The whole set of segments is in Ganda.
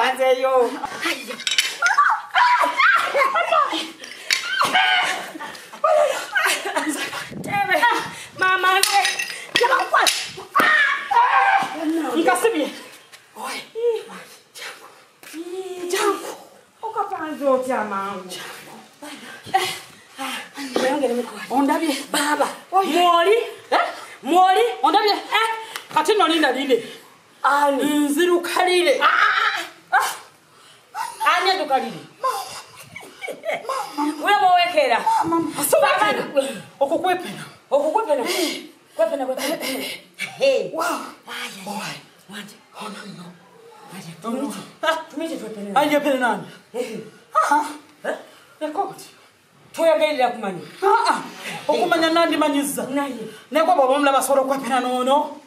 banzeyo. Tebe, mama, jangan kuat. Ngasibi. Oi. Jangan. Oka panzo jamaa. Ondabye baba. Moli? Moli? Ondabye? Kati noni ndalile. Ani nziru kalile. Anya dukalile. Wewe wekera. Asobakana. Okukwepena. Okukwepena. Kwepena kwepena. Hey. Wow. Boy. Wanje. Ona no. Wanje. Tumije twepena. Anje pena nani? Yakoti. Toyagelera kumanya. Okumanya nandi manyiza. Naye. Neko baba omulaba soro kwepena nono.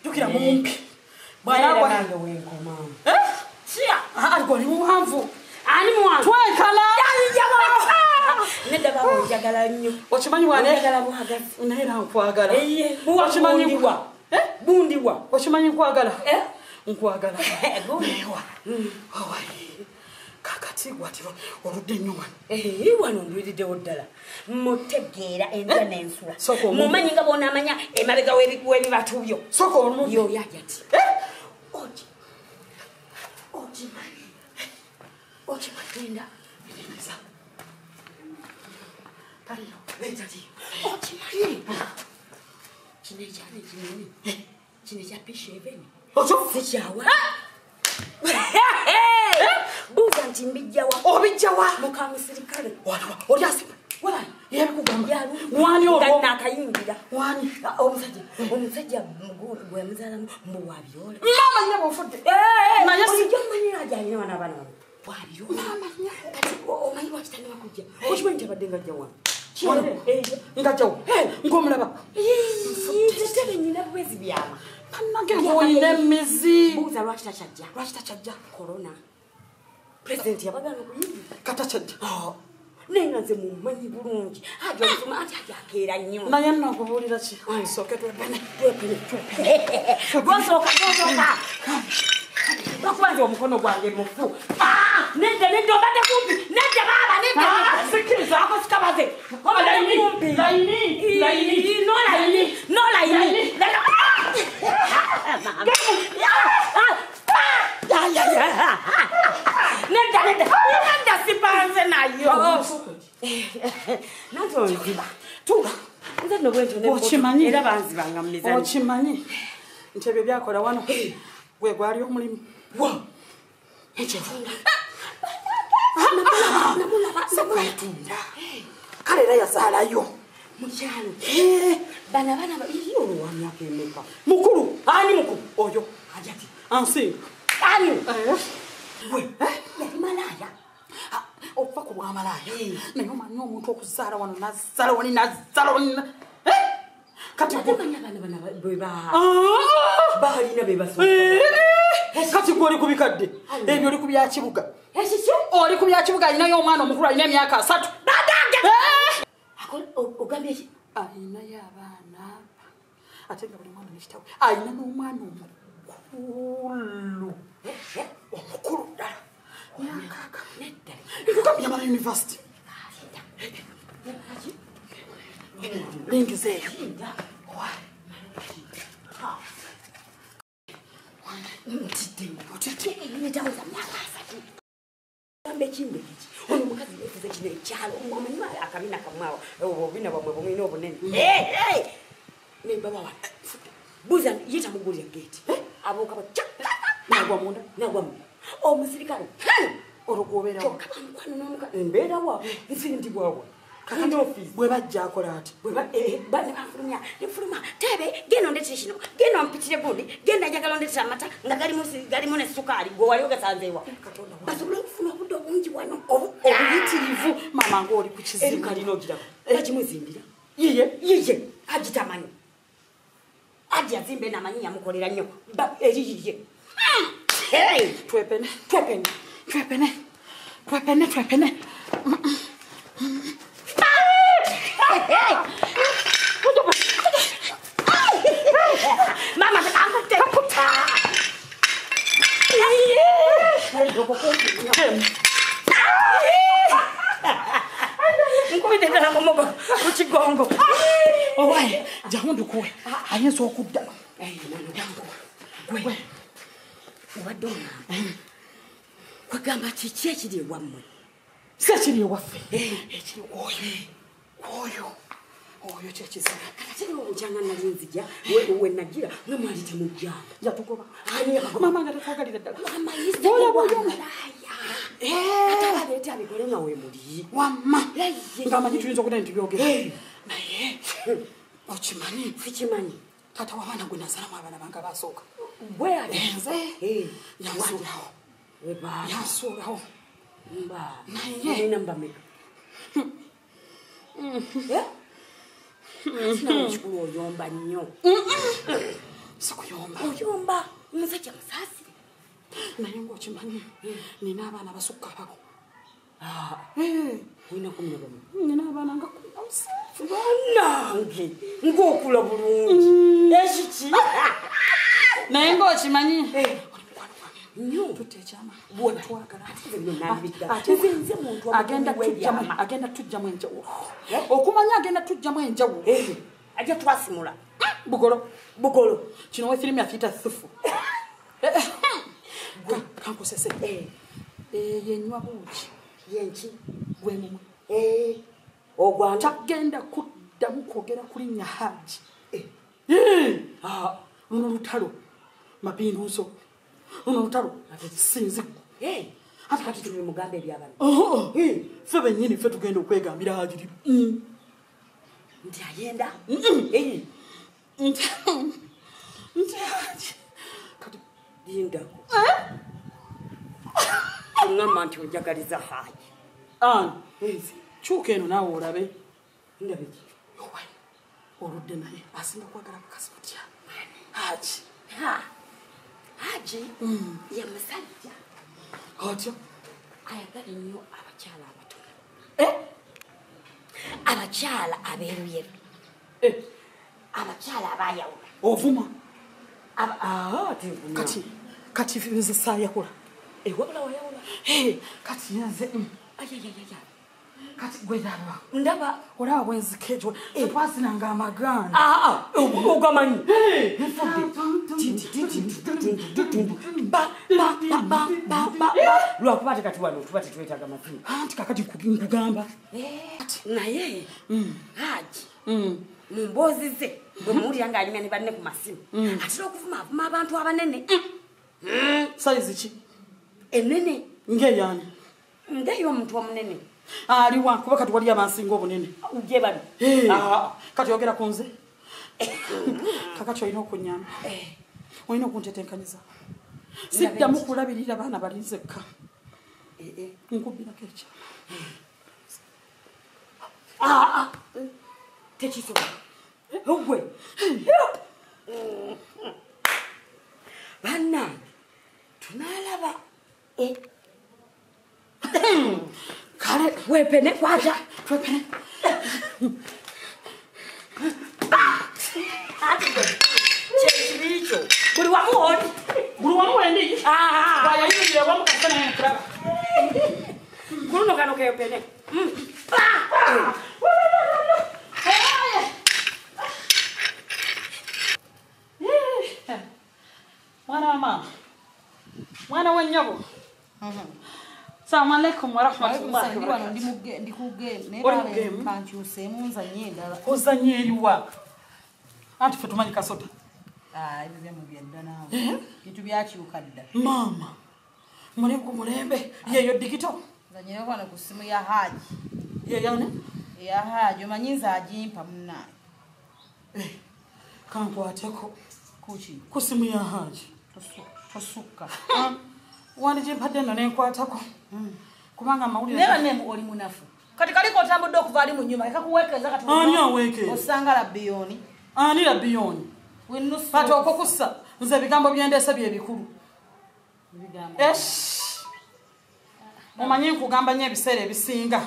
Dukira mumpi. Bwana wa nange wenkoma. Sia. Alikuwa ni muhanvu. Ani muhanvu. Twekala. Nenda baba njagala nnyo. Okimanyi bwana njagala muhagazi. Naera nkwagala. Okimanyi wa. Bundiwa. Okimanyi nkwagala. Nkwagala. Bundiwa. Hawaii. Kakati watiro oludde nyuma. Wano ndwiride oddala. Mutegeera enza n'ensula. Mumanyi nga bona amanya emabega w'ebibatubyo. Soko olumu. Yo yajati. Oji. Oji mani. Oji matenda. Nza. Pariyo. Lejati. Oji mani. Kinejane kinene. Kineja pisheveni. Ojo. Sechawa. Buza ntimbijawa. Obijawa. Mukamusirikale. Watwa. Olyasiba. Wala. Yebe kugamba. Wani obo. Ganna akayingira. Wani. Omusajja mugulu gwe muzalamu mbu wabyola. Mama nyabo fudde. Mayasi. Olijomani ajanye wana bana. Wabyola. Mama nyabo. Kati omanyi wakitani wakujja. Okimanyi tabaddenga jawa. Ngajawo. Ngomulaba. Tebe nyina bwezi byama. Kanage boyine mizi. Buza lwakita chajja. Lwakita chajja. Corona. President yabagala kuyimba. Kata chajja. Nenga nze mumanyi bulungi. Ajo nsoma ati akeera nnyo. Naye nakubulira ki? Soke twepene. Gwasoka. Bakwanze omukono gwange mufu. Nende obadde kumpi. Nende baba nende. Sikiriza ako sikabaze. Laini. No laini. Nenda sipanze nayo. Nazo nziba. Tuga. Nze no bwento ne. Okimanyi era banzibanga mumizani. Okimanyi. Ntebyo byakola wano. Gwe gwali omulimu. Wa. Echefunda. Namula kale era yazaalayo. Mukyalo. Bana iyo wamyaka emeka. Mukulu. Ani mukulu? Oyo. Ajati. Ansi. Ani. Gwe. Yali malaya. Ofa ku bwa malaya. Naye omanyi omuntu okuzaala wano nazaala wani. Kati bana beba. Balina beba so. Kati goli kubikadde. Ebyo oli kubya kibuga. Esisi? Oli kubya kibuga alina y'omwana omukulu alina emyaka 3. Badanga. Ogambye ki? Alina y'abaana. Ate nga buli mwana n'ekitawe. Alina n'omwana omukulu. Omukulu ddala. Myaka nedda. Ngugambye yamala university. Lingizeeyo. Mbechinde kichi ono mukazi yefuze kine kyalo omumanyima akamina kamwawa obina bamwe bomino obunene ne baba wa buza yita muguli ya gate aboka ba nagwa munda nagwa omusirikale orokobera wa kwano nomuka mbera wa nsindi bwawa kakati office bwe bajja akola ati bwe bane bafulumya nefuluma tebe geno ndete kino geno mpitire bundi genda njagala ndete amata nga gali mu ne sukali gwe wali ogasanzeewa katonda basobola okufuna obudde bungi wano obuyitirivu mama ng'oli ku kizibu kalina ogiraba bakimuzimbira yiye agitamanyi aji azimbe namanyi yamukolera nnyo eri yiye twepene Mama, I'm going to take a ako kumpi nkubite ddala ngomogo ku kigongo owaye jamundu kuwe ayinza okudda gwe obadde omwamba kwegamba kiki ekiri ewammwe si ekiri ewaffe ekiri oyo kyekizira kiriwo obukyanga nali nzija we nagira namwali temujjanga yatugoba mama nga tetwagalira ddala atabaleeta abikole nga we muli wamma ngaamanyi tuyinza okudda nitubyogera naye okimanyi sikimanyi taata wabaana gwe nasalamu abaana bange abasooka bwe enze yansuulawo yansuulawo naye nambameka sinakikulu oyomba nnyo sikuyomba oyomba omusajja musaasire naye ngaokimanyi nina abaana basukka bako olina 17 nina abaana nga 17 banange ng'okula bulungi ekiki naye ngaokimanyi nnyo tutta ekyama bwetwagala nze muntu agenda tujjamu enjawulo okumanya agenda tujjamu enjawulo ajja twasimula bugolo kino wefirimu yakiita thufu kankusese yenywa buuki yenki gwemumwe ogwanga tagenda kuddamu kwogera kulinnya Haji luno lutalo mapinduso luno lutalo sinziku ate kati tuli mugambe ebyabana ffe bennyini ffe tugenda okwegambira Hajiri nti ayenda nti Haji kati lindako ngamba nti ojagaliza Haji kyuka eno naawe olabe ndabeki oludde naye asinga kwagala mukazi mutya Haji Haji ya musajja otyo ayagala nnyo abakyala abatono abakyala abeeruyeru abakyala abayawula ovuma kati nze saayawula wabula wayawula kati nze kati gwe ndaba olaba bwenzikejo tetwazinanga amagana ogamanyi lwakuba ate kati wano tuba tetwetaaga mazima anti kakati nkugamba naye Haji mu mboozi ze bwe muwulira ng'alina ne banne ku masimu atera okuvuma abantu abanene sayizi ki enene ng'eyaani ng'ey'omuntu omunene aliwa kuba kati wali abansinga obunene uje bano kati yogera ku nze kakati olina okunyamba olina okuntetenkanyiza siddamu kulabirira baana balinzekka nkubirako ekyama tekisobola ogwe bannange tunaalaba kale wepene kwata twepene kyekiriikyo buli wamu oli buli wamu wendi ayayirire wamu kasana yakulaba kuluno kano kepene mwana wa mama mwana wa nnyabo Assalamu alaikum wa rahmatullahi wa barakatuh. Ozanye eriwa. Anti fe tumanyi kasota. Ebyo bya mubyenda naawe. Bitu byakyukadda. Mama. Mulembe mulembe yeyo digito. Zanyira kwana ku simu ya Haji. Yeyane? Ya Haji omanyiza agimpa munnaye. Kankwateko kuki ku simu ya Haji. Tosuka. Wandi jimpadde no nenkwatako. Kubanga amawulire neba nemu oli munafu kati kaliko otambudde okuva ali mu nyuma ekakuweekeza kati ani aweekeza osanga labiyoni ani labiyoni wenusu kati okukussa nze ebigambo byendese byebikulu omanyi nkugamba nnyo ebiseera ebisinga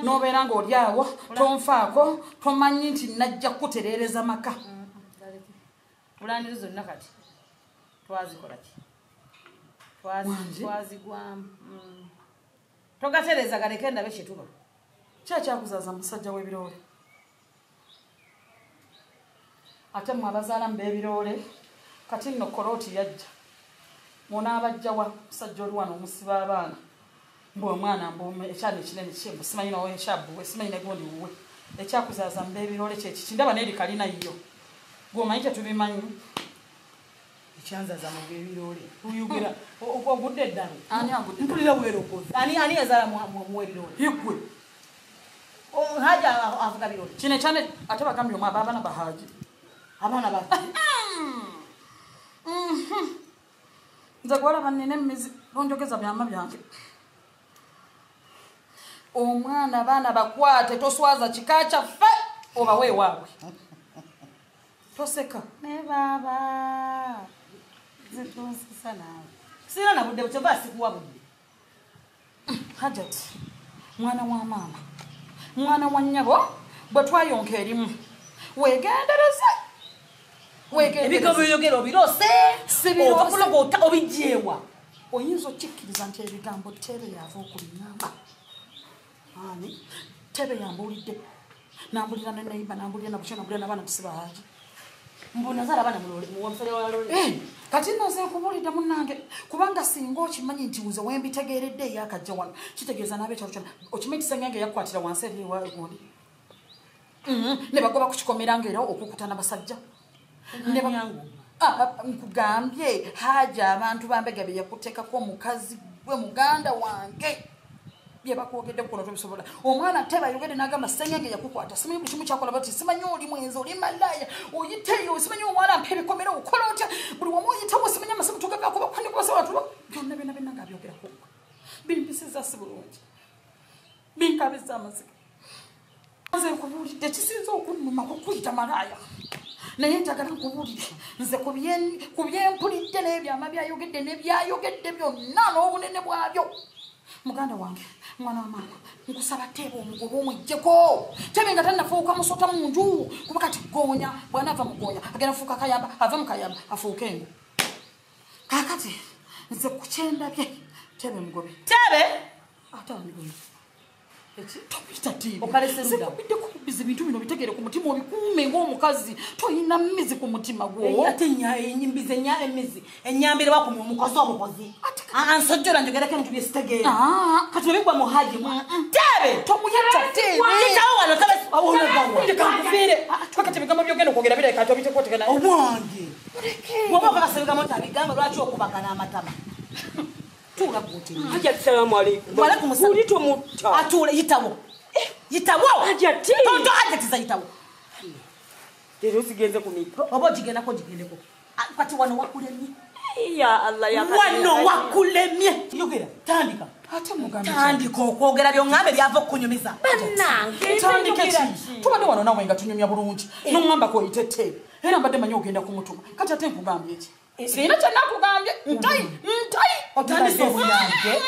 n'obeera ng'oli awo tonfaako tomanyi nti najja kukutereereza maka pulaniri zonna kati twazikola ki twazigwamu togatereza galeke ndabe kituba kyakyakuzaza musajja w'ebiroole ate mwe abazaalamu b'ebiroole kati nno kolooti yajja munaabajjawa musajja oli wano omusiba abaana mbw'omwana ekyana ekinene kyembu simanyi nawe ekyabbuwe simanyi negundi wuwe ekyakuzaaza mu b'ebiroole kyekiki ndaba neeri kalina yo gw'omanyi tetubimanyi ekyanzaza mu b'ebiroole uyugira ogudde eddalo ani agudde mpulira weerokozi ani yazaala mu ebiroole yegwe haja avuga biroole kino ekyane ate bagambye omw abaana bahaaji abaana ba nze gwalaba nnina emizi lonjogeza byama byange omwana abaana bakwate toswaza kika kyaffe oba weewaabwe toseka ne baba zitonsisa naawe sira na budde bukyova sikuwa budde hajat mwana wa maama mwana wa nnyabo bwe twayonka erimu weegendereze ebigambo byogera obirose obakuloga obijjeewa oyinza okikkiriza nti ebigambo tebe yava okulinyamba ani tebe yambulidde nambulira nenayimba nambulira nabukyo nambulira nabaana kusiba haji mbunazaala abaana muwamufere walole kati noze nkubulidde munnange kubanga singa okimanyi nti nze wembitegeeredde eyakajja wano kitegeeza nabekyalo kyona okimanyi kisengenge yakukwatira wansi eriwagundi ne bagoba ku kikomera ngaera okukutana basajja nkugambye haja abantu bambega bye yakuteekako omukazi gwe muganda wange bye bakwogedde kuno tobisobola omwana tebayogedde n'agamba sengenge yakukwata simanyi buli kimu kyakola bati simanyi oli mwenzi oli malaya oyiteyo simanyi omwana mpa ebikomera okola otya buli wamu oyitawo simanyi amasimu tugagakuba kandi kubasobola tuba byonna byonna byonna ng'abyogerako bimpisiza si bulungi binkabiza amaziga nze nkubuulidde kisinza okunnuma kukuyita malaya naye njagala nkubuulire nze ku byempulidde n'ebyama byayogedde nebyayogedde byonna n'obunene bwabyo muganda wange mwana wa maama nkusaba teeba omugoba omwejjeko tebe nga tannafuuka musota mu nju kuba kati goonya bw'anaava mu goonya agenda fuuka kayamba ave mu kayamba afuuke engu kaakati nze ku kyendabye tebe mugobe tebe ate amigobe okaleserudaobidde kubiza ebintu bino bitegere ku mutima obikuume ng'omukazi toyina mmizi ku mutima gwo ate embizi emizi enyambire bakuma omukozi obukozi ansojjola njogereko ebintu byesitegeere kati webigwa muhaji tebe tomuyata kitawo wano tebekankufiire kakati ebigambo byogenda okwogera bireka tobitekotegana omwange bwoba okakasebigamo nti abigamba lwaki okubagana amatama Hajat salamu alaikum. Walaikum salam. Ulito mutta. Atule yitawo. Yitawo. Hajati. Tonto hajatiza yitawo. Lero sigenze kumipa. Obo jigenda ko jigendeko. Kati wano wakulemye. Ya Allah ya wano wakulemye. Yogera tandika. Ate mugambe. Tandika okwogera byongambe byava okunyumiza. Banange. Tandika ki. Tubadde wano nawe nga tunyumya bulungi. N'ongamba ko oyitete. Era mbadde manyi ogenda kumutuma. Kati ate nkugambye ki. Sina kyanakugambye ntai otandise obuyambe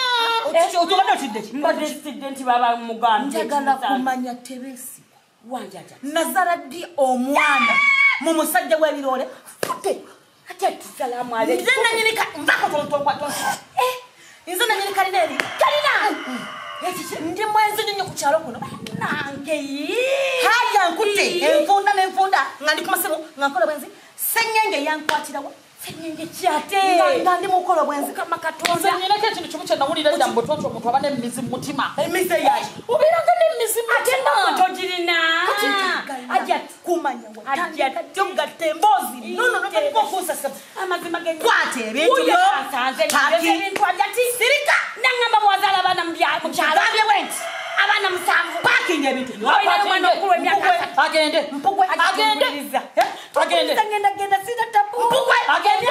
otubadde otidde ki mbadde studenti baba mugambye njagala kumanya tebesi wanjaja nazala ddi omwana mu musajja w'ebiroole Hajati salamu alaikum. nze nanyinika nvako tontontonsi nze nanyinika lineeri kalina ndi mwenzi nnyo ku kyalo kuno Nange. haja nkutte enfunda n'enfunda nga ndi ku masimu nga nkola bwenzi sengenge yankwatirawo Sengenge kyate. nga ndi mukola bwenzi Kama katonda. nyinako ekintu kimu kye nawulira ddambo twatyo omuntu aba n'emmizi mu mutima emise yayi obeeranga n'emmizi mu mutima Tojirina. Hajati. kumanya Hajati. watagatta emboozi nono notalika okunsasa Amazima genye. kwata ebintu byo Taki. Hajati. Sirika. Nangamba bwazala abana mu kyalo. gambye bwenti Abana musanvu. pakinga ebintu byo Oyina omwana okulu emyaka agende Mpugwe agende agende genda sita tabu. Mpugwe agende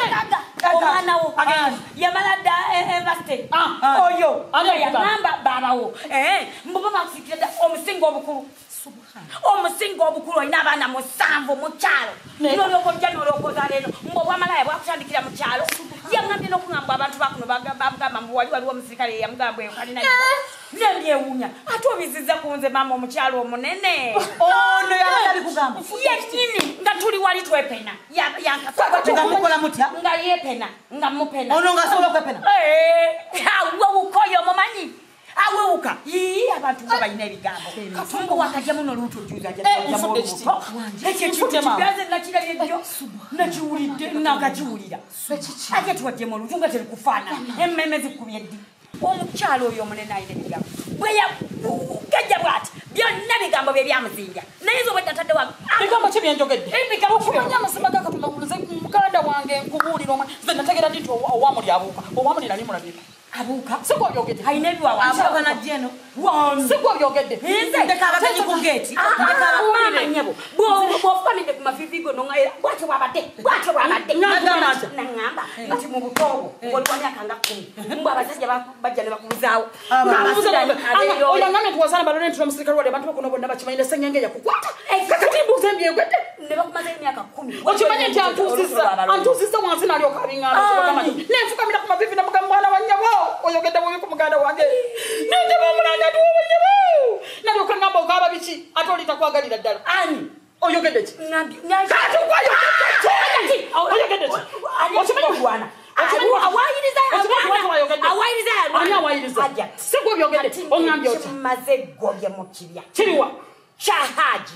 Omwana wo. agende Yamala da university. Oyo. Yagamba babawo. Mbuba bakusikira omusingo obukulu. Omusingo obukulu olina abaana musanvu mu kyalo. N'olwokoja n'olwokoza leero. Mbobwa malaya bwakutandikira mu kyalo. Ye yangambye n'okugamba abantu bakuno bagamba mbu waliwo omusirikale yamugamba eyo kalina nembyewuunya ate obizizza ku nze maama omukyalo omunene ono yabadde bikugamba yennyini nga tuli wali twepena nga mukola mutya nga yepena nga mupena ono ng'asobola okwepena awewuka oyo omumanyi awewuka abantu nga balina ebigambo katumba wakajja muno olutujuzaekyekigaze nakirabyejjo nakiwulidde nagakiwulira ate tuwaddemu olutu nga terikufaana emmeme zikubye ddi omukyalo oyo omunene alina ebigambo bweyagajja bwati byonna bigambo bye byamuzinja naye nze obwedda tadde bigambo ki byenjogedde okumanya amazima gakatonda nze muganda wange nkubuulira omwe nze nategera ddi nti owamuli abuuka owamuli nali mulabika abuuka siko byogedde ayina ebiwawaabanagyeno siko byogedde ndeka abagenyi ku geeti nyabo bwofukamidde ku mavivigo noŋaera bwatyo bwabadde naŋŋamba nti mu butoogo ng'oliwa myaka nga 10 mbw abasajja bajja ne bakubuzaawo oyo ngambe nti wazaana balole nti omusirikale wali abantu bakuno bonna bakimanyire ssenyenge yakukwata kakati mbuuza embyegwedde ne bakumazeyo emyaka 10 okimanye nti antuusizza wansi nalyoka abiŋŋamba nenfukamira ku mavivi namugamba mwana wa nnyabo oyogedde bubi ku muganda wange nendeba omulanga ati wowe nnyabo nalyoka ŋŋamba ogaaba biki ate oli takwagalira ddala ani oyogedde ki kati oyogedde ki okimanyi sigwe byogedde oŋambye oti kimaze gobye mu kirya kiriwa kyahaji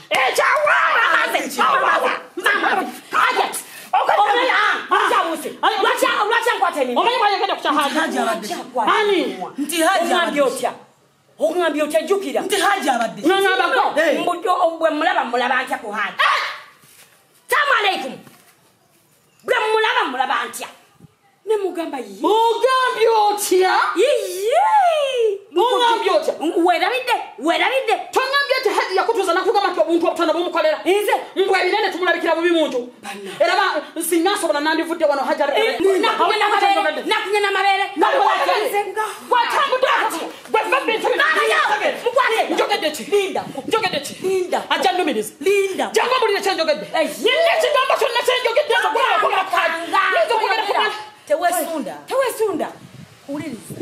omanyi bwayogedde ku kyahaji oŋambye otya jjukira nti haji abadde ŋambako bwe mulaba ntya ku haji salamu aleikum bwe mulaba ntya ne mugamba ogambye otya ogambye otya weerabidde tongambye nti haji yakutuuza nakugamba nti obuntu obutono bumukolera nze mbwe ebinene tumulabikira bubi muntu era singa nsobola nandivudde wano haji nakunya namabeere njogedde ki ajja nnumiriza jangu mbulire kyenjogedde nyina ekigambo kyonna kyenjogedde tewesunda uliriza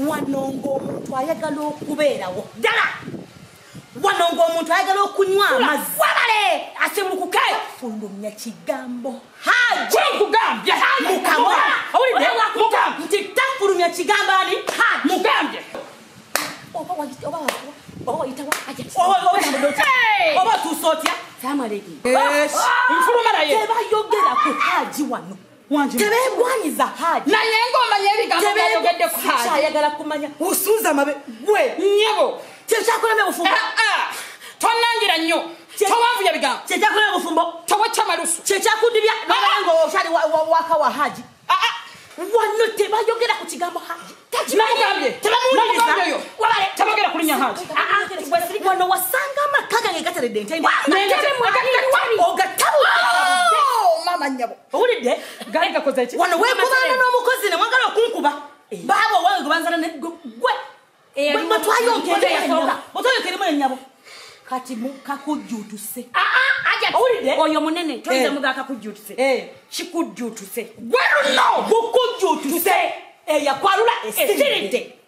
wano ng'omuntu ayagala okubeerawo ddala wano ng'omuntu ayagala okunywa amazzi wabale asibulukuke fulumya kigambo haji nkugambye mukamwa nti tafulumya kigambo ani mugambye oba tusootya nfuluma naye tebayogera ku haji wano tebegwanyiza haji naye ng'omanya ebigambo byayogedde ku haji ayagala kumanya osuuza mabe gwe nnyebo kyekyakolamya bufumbo tonangira nnyo towanvuya bigambo kyekyakolamya bufumbo tewacca malusu kyekyakudibya nabalango okyali waka wa haji wano tebayogera ku kigambo haji namugambye oyo tebagera kulinya haji wano wasanga amaka gange gateredde ntende mama nnyabo owulidde gali gakoze ki wano wekubaana n'omukozi ne mwagala okunkuba baaba owange gwebanzala gwe otwayokeremu ennyabo kati kakujjutuse owulidde oyo munene toyinza muga kakujjutuse kikujjutuse gwe luno gukujjutuse eyakwalula esiridde